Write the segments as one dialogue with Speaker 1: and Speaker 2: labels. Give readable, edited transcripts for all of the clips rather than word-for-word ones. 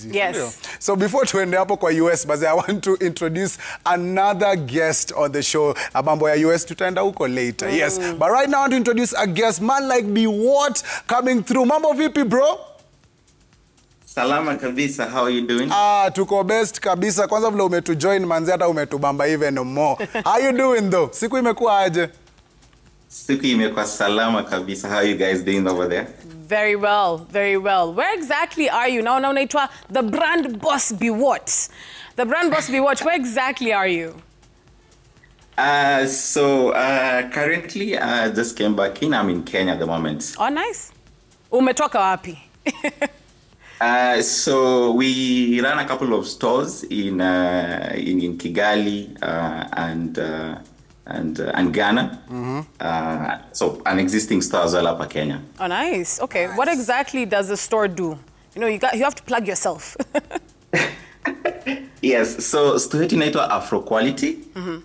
Speaker 1: easy.
Speaker 2: Yes.
Speaker 1: So before tuende hapo kwa US, but I want to introduce another guest on the show. Mambo ya US tutaenda huko later. Yes. But right now I want to introduce a guest, man like Biwott, coming through. Mambo vipi, bro?
Speaker 3: Salama kabisa, how are you doing?
Speaker 1: Tuko best kabisa. Kwanza vile umetujoin manzi hata umetubamba even more. How you doing though? Siku imekuwa aje?
Speaker 3: Siku imekuwa salama kabisa. How are you guys doing over there?
Speaker 2: Very well, very well. Where exactly are you? Now unaitwa the brand boss Biwott. The brand boss Biwott, where exactly are you?
Speaker 3: Currently I just came back in. I'm in Kenya at the moment.
Speaker 2: Oh, nice. Umetoka wapi?
Speaker 3: So we run a couple of stores in Kigali and Ghana. So an existing store as well up in Kenya.
Speaker 2: Oh, nice. Okay. Nice. What exactly does the store do? You know, you have to plug yourself.
Speaker 3: Yes. So store inaitwa Afro Quality.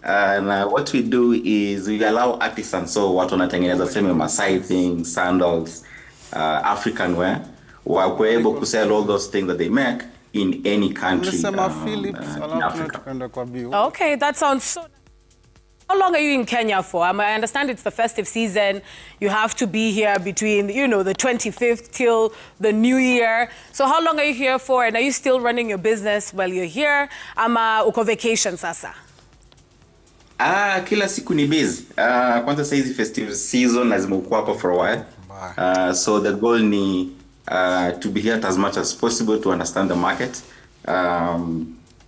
Speaker 3: And what we do is we allow artisans, so watu wanatengeneza sema Masai things, sandals, African wear. We're able to sell all those things that they make in any country in Africa.
Speaker 2: Okay, that sounds so nice. How long are you in Kenya for? I understand it's the festive season. You have to be here between, you know, the 25th till the new year. So how long are you here for? And are you still running your business while you're here? Ama uko vacation sasa?
Speaker 3: Kila siku ni busy. Kwanza saa hizi festive season lazima ukuwa hapo for a while. So the goal ni to be here as much as possible to understand the market,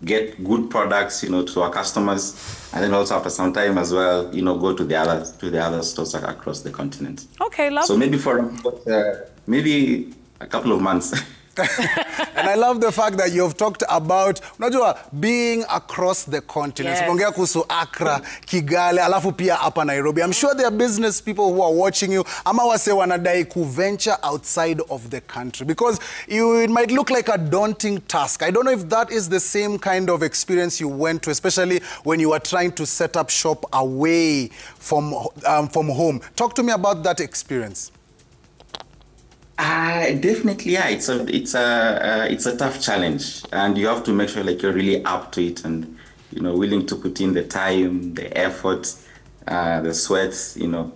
Speaker 3: get good products, you know, to our customers, and then also after some time as well, you know, go to the other stores across the continent.
Speaker 2: Okay, lovely.
Speaker 3: So maybe for maybe a couple of months.
Speaker 1: And I love the fact that you've talked about unajua being across the continent. Umeongea kuhusu Accra, Kigali, alafu pia hapa Nairobi. I'm sure there are business people who are watching you ama wase wanadai ku venture outside of the country because it might look like a daunting task. I don't know if that is the same kind of experience you went to, especially when you were trying to set up shop away from home. Talk to me about that experience.
Speaker 3: Definitely, yeah. It's a tough challenge, and you have to make sure like you're really up to it, and you know, willing to put in the time, the effort, the sweat. You know,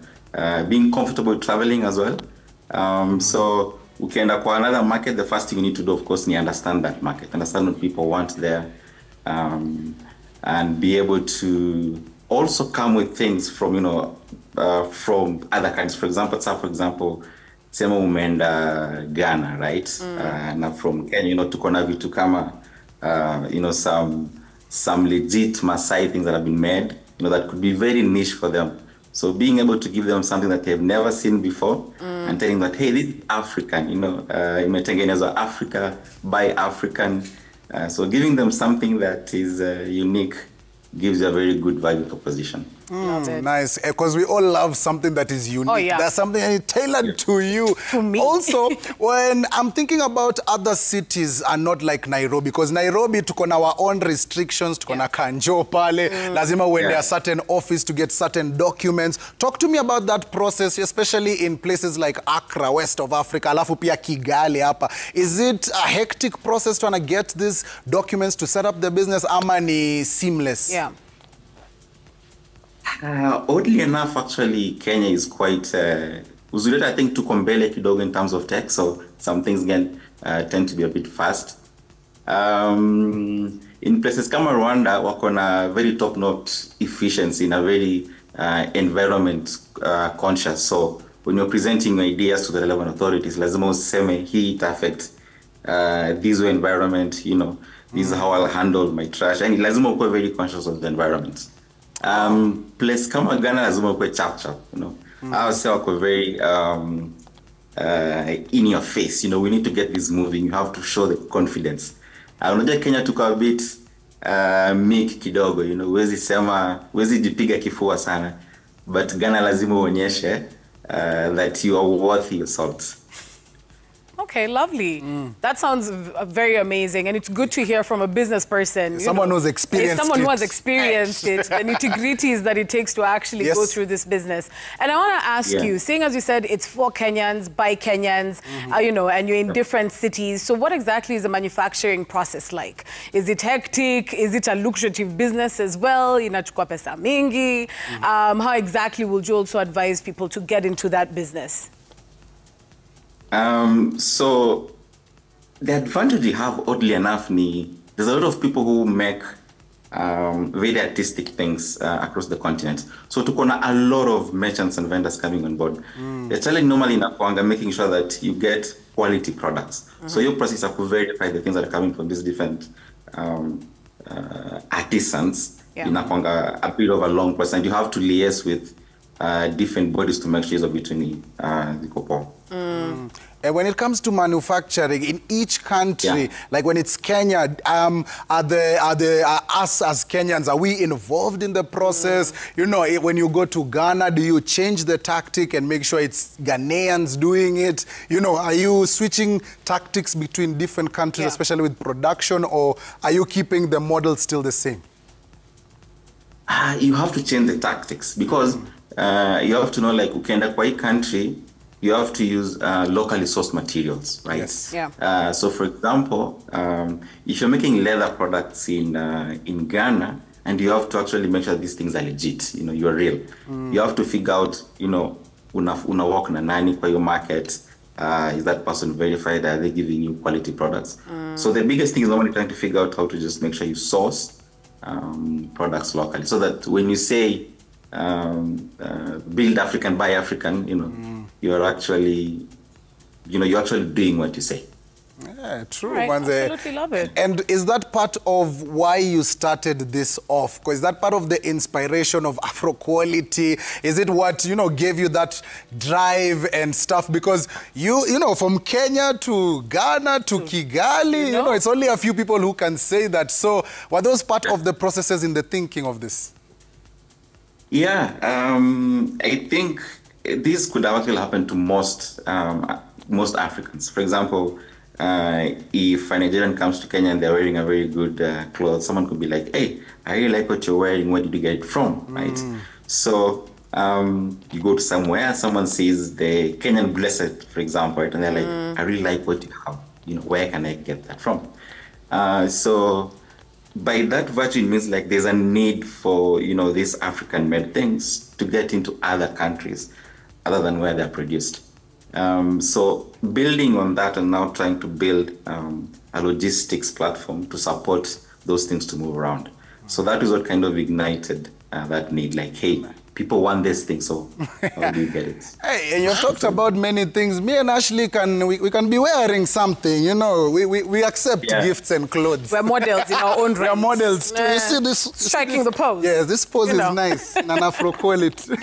Speaker 3: being comfortable traveling as well. So we can acquire another market. The first thing you need to do, of course, is understand that market, understand what people want there, and be able to also come with things from from other countries. For example. Sema umeenda Ghana, right? Now from Kenya, you know, tuko na vitu kama, you know, some legit Maasai things that have been made, you know, that could be very niche for them. So being able to give them something that they've never seen before and telling them that, hey, this is African, you know, imetengenezwa Africa by African. So giving them something that is unique gives you a very good value proposition.
Speaker 1: Nice, because we all love something that is unique.
Speaker 2: Oh, yeah.
Speaker 1: There's something tailored to you.
Speaker 2: To me.
Speaker 1: Also, when I'm thinking about other cities are not like Nairobi, because Nairobi tuko na our own restrictions, tuko na kanjo pale, lazima uende a certain office to get certain documents. Talk to me about that process, especially in places like Accra, west of Africa, alafu pia Kigali hapa. Is it a hectic process trying to get these documents to set up the business, ama ni seamless?
Speaker 2: Yeah.
Speaker 3: Oddly enough, actually, Kenya is quite uzuri, I think, tuko mbele kidogo in terms of tech, so some things tend to be a bit fast. In places kama Rwanda, wako na very top-notch efficiency, in a very environment conscious. So when you're presenting ideas to the relevant authorities, lazima useme hii it affect this environment, you know, this is how I'll handle my trash, and lazima ukwe very conscious of the environment. Place kama Ghana lazima ukwe chap, you know. I would say wako very in your face, you know, we need to get this moving, you have to show the confidence. Unajua Kenya tuko a bit meek kidogo, you know, wezi jipiga kifua sana, but Ghana lazima uonyeshe that you are worth your salt.
Speaker 2: Okay, lovely. That sounds very amazing, and it's good to hear from a business person.
Speaker 1: Someone who's experienced
Speaker 2: someone
Speaker 1: it.
Speaker 2: who has experienced it, the nitty-gritties that it takes to actually go through this business. And I want to ask you, seeing as you said, it's for Kenyans, by Kenyans, you know, and you're in different cities. So what exactly is the manufacturing process like? Is it hectic? Is it a lucrative business as well? Inachukua pesa mingi? How exactly would you also advise people to get into that business?
Speaker 3: So the advantage you have, oddly enough, there's a lot of people who make very artistic things across the continent. So to corner a lot of merchants and vendors coming on board. The challenge normally in Akwanga making sure that you get quality products. So your process have to verify the things that are coming from these different artisans. In Akwanga, a bit of a long process, and you have to liaise with different bodies to make sure between the couple.
Speaker 1: And when it comes to manufacturing in each country, like when it's Kenya, are us as Kenyans, are we involved in the process? You know, when you go to Ghana, do you change the tactic and make sure it's Ghanaians doing it? You know, are you switching tactics between different countries, especially with production, or are you keeping the model still the same?
Speaker 3: You have to change the tactics because you have to know, like, ukenda kwa hii country, you have to use locally sourced materials, right?
Speaker 1: Yes.
Speaker 3: So, for example, if you're making leather products in Ghana, and you have to actually make sure these things are legit, you know, you're real. You have to figure out, you know, una work na nani kwa your market. Is that person verified? Are they giving you quality products? So the biggest thing is normally trying to figure out how to just make sure you source products locally, so that when you say build African, buy African, you know, you're actually, you know, you're actually doing what you say.
Speaker 1: Yeah, true.
Speaker 2: Right, absolutely love it.
Speaker 1: And is that part of why you started this off? Because is that part of the inspiration of Afro quality? Is it what, you know, gave you that drive and stuff? Because you know, from Kenya to Ghana to Kigali, you know, it's only a few people who can say that. So were those part of the processes in the thinking of this? Yeah,
Speaker 3: I think this could have actually happened to most Africans. For example, if a Nigerian comes to Kenya and they're wearing a very good clothes, someone could be like, hey, I really like what you're wearing. Where did you get it from? Right? So you go to somewhere, someone sees the Kenyan Blessed, for example, right? And they're like, I really like what you have. You know, where can I get that from? So by that virtue, it means like there's a need for, you know, these African-made things to get into other countries other than where they're produced. So building on that and now trying to build a logistics platform to support those things to move around. So that is what kind of ignited that need, like, hey, people want this thing, so how do you get it?
Speaker 1: Hey, and you've talked about many things. Me and Ashley we can be wearing something, you know. We accept gifts and clothes.
Speaker 2: We're models in our own right.
Speaker 1: We're models too. You see this?
Speaker 2: Striking the pose.
Speaker 1: Yes, this pose is nice. Afro quality.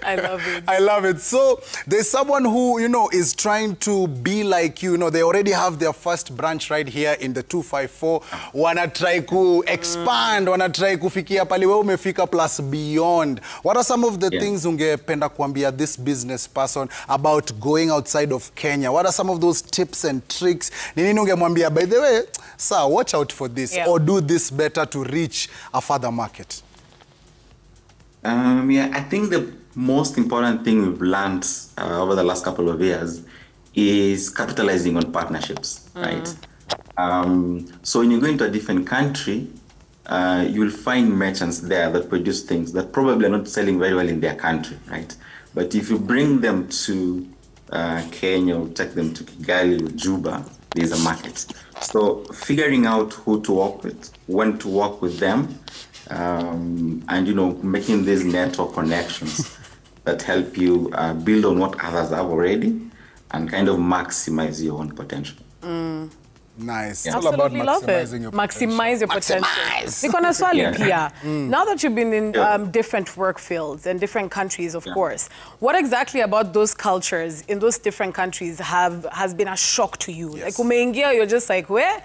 Speaker 2: I love it.
Speaker 1: I love it. So there's someone who, you know, is trying to be like you. You know, they already have their first branch right here in the 254. Wanna try to expand, wanna try kufikia pale wewe umefika plus beyond. What are some of the things ungependa kuambia this business person about going outside of Kenya? What are some of those tips and tricks? Nini ungemwambia, by the way, sir, watch out for this or do this better to reach a further market?
Speaker 3: I think the most important thing we've learned over the last couple of years is capitalizing on partnerships, right? So when you go into a different country, you'll find merchants there that produce things that probably are not selling very well in their country, right? But if you bring them to Kenya or take them to Kigali or Juba, there's a market. So figuring out who to work with, when to work with them, and, you know, making these network connections that help you build on what others have already and kind of maximize your own potential.
Speaker 1: Nice.
Speaker 2: It's all about maximizing your potential. Maximize your potential. Niko na swali pia. Now that you've been in different work fields and different countries, of course, what exactly about those cultures in those different countries has been a shock to you? Like umeingia, you're just like, where?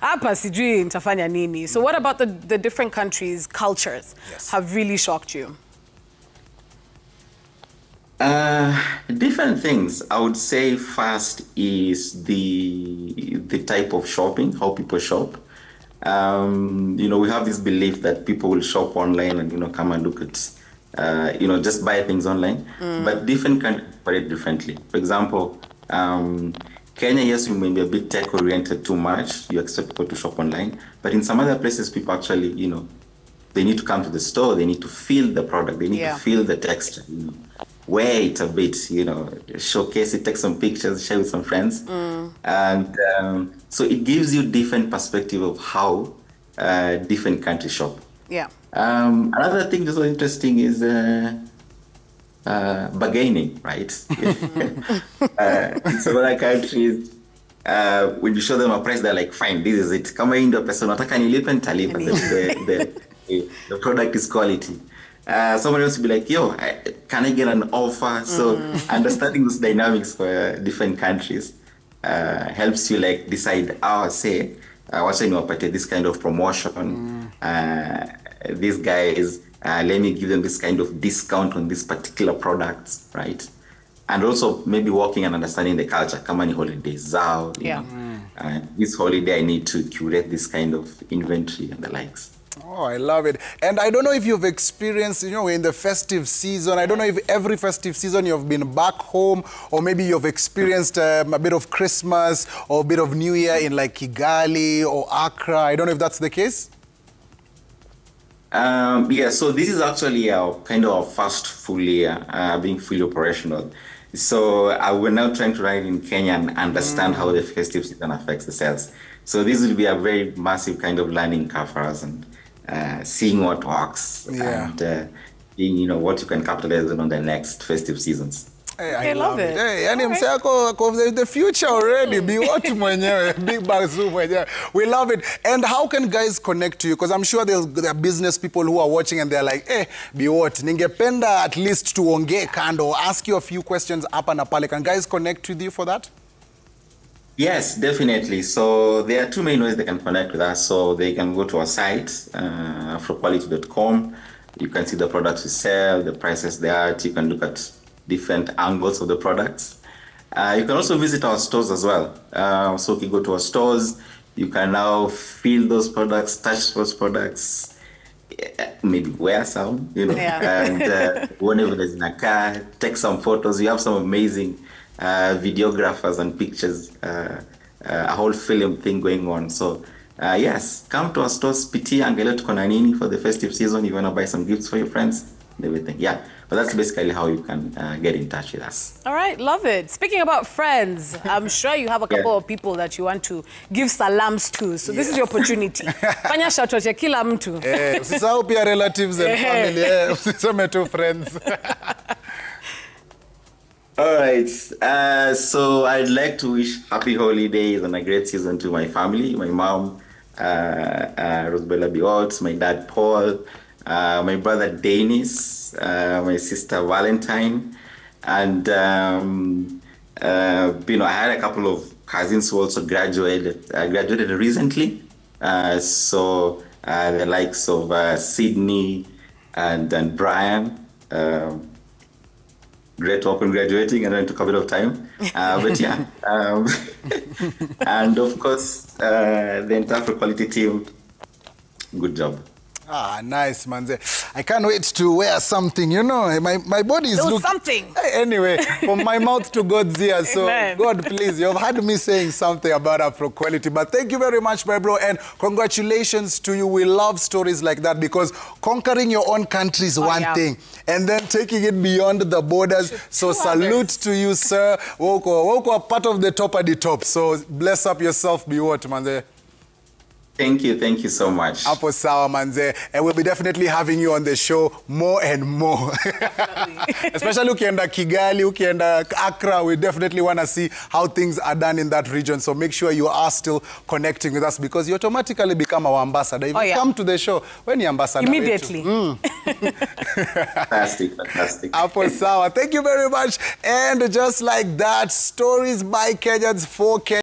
Speaker 2: Hapa sijui nitafanya nini. So what about the different countries' cultures have really shocked you?
Speaker 3: Different things. I would say first is the type of shopping, how people shop. We have this belief that people will shop online and come and look at just buy things online. But different countries operate differently. For example, Kenya, yes, we may be a bit tech oriented too much. You expect people to shop online, but in some other places, people actually they need to come to the store. They need to feel the product. They need to feel the texture. Wear it a bit, showcase it, take some pictures, share with some friends. And so it gives you different perspective of how different countries shop.
Speaker 2: Yeah.
Speaker 3: Another thing that's so interesting is bargaining, right? In some other countries, when you show them a price, they're like, fine, this is it. Kama hii ndio pesa unataka nilipe, nitalipa. The product is quality. Someone else will be like, yo, can I get an offer? So understanding those dynamics for different countries helps you like decide, say, what's this kind of promotion? These guys, let me give them this kind of discount on these particular products, right? And also maybe working and understanding the culture. Come on, holidays, this holiday I need to curate this kind of inventory and the likes.
Speaker 1: Oh, I love it. And I don't know if you've experienced, in the festive season, I don't know if every festive season you've been back home, or maybe you've experienced a bit of Christmas or a bit of New Year in like Kigali or Accra. I don't know if that's the case.
Speaker 3: Yeah, so this is actually our kind of our first full year being fully operational. So we're now trying to run it in Kenya and understand how the festive season affects the sales. So this will be a very massive kind of learning curve for us, and seeing what works and what you can capitalize on the next festive seasons.
Speaker 1: Hey, I love it. Hey, and the future already. Biwott mwenyewe, Big Bazoo mwenyewe. We love it. And how can guys connect to you? Because I'm sure there are business people who are watching and they're like, hey, Biwott, ningependa at least tuongee kando, ask you a few questions hapa na pale. Can guys connect with you for that?
Speaker 3: Yes, definitely. So there are two main ways they can connect with us. So they can go to our site, afroquality.com. You can see the products we sell, the prices they are. You can look at different angles of the products. You can also visit our stores as well. So if you go to our stores, you can now feel those products, touch those products, maybe wear some, and whenever there's in a car, take some photos. You have some amazing videographers and pictures, a whole film thing going on. So yes, come to our stores, pitia angalia tuko na nini for the festive season. You want to buy some gifts for your friends and everything. Yeah, but that's basically how you can get in touch with us.
Speaker 2: All right, love it. Speaking about friends, I'm sure you have a couple of people that you want to give salams to. So this is your opportunity. Fanya shout out ya kila mtu.
Speaker 1: Usisahau pia relatives and family. Usiseme tu friends.
Speaker 3: All right. So I'd like to wish happy holidays and a great season to my family, my mom, Rosabella Biwott, my dad, Paul, my brother, Dennis, my sister, Valentine. And, I had a couple of cousins who also graduated recently. So the likes of Sydney and Brian. Great work on graduating, and it took a bit of time. But yeah. And of course, the entire Afroquality team, good job.
Speaker 1: Ah, nice, manze. I can't wait to wear something, My body is looking...
Speaker 2: something.
Speaker 1: Anyway, from my mouth to God's ears. So, God, please, you've had me saying something about Afroquality. But thank you very much, my bro. And congratulations to you. We love stories like that, because conquering your own country is one thing. And then taking it beyond the borders. So salute to you, sir. Woko part of the top at the top. So bless up yourself, Biwott, manze.
Speaker 3: Thank you so much.
Speaker 1: Apo sawa, manze. And we'll be definitely having you on the show more and more. Especially ukienda Kigali, ukienda Accra, we definitely want to see how things are done in that region. So make sure you are still connecting with us, because you automatically become our ambassador. If you come to the show, when you ambassador.
Speaker 2: Immediately.
Speaker 3: Fantastic.
Speaker 1: Apo sawa. Thank you very much. And just like that, stories by Kenyans for Kenya.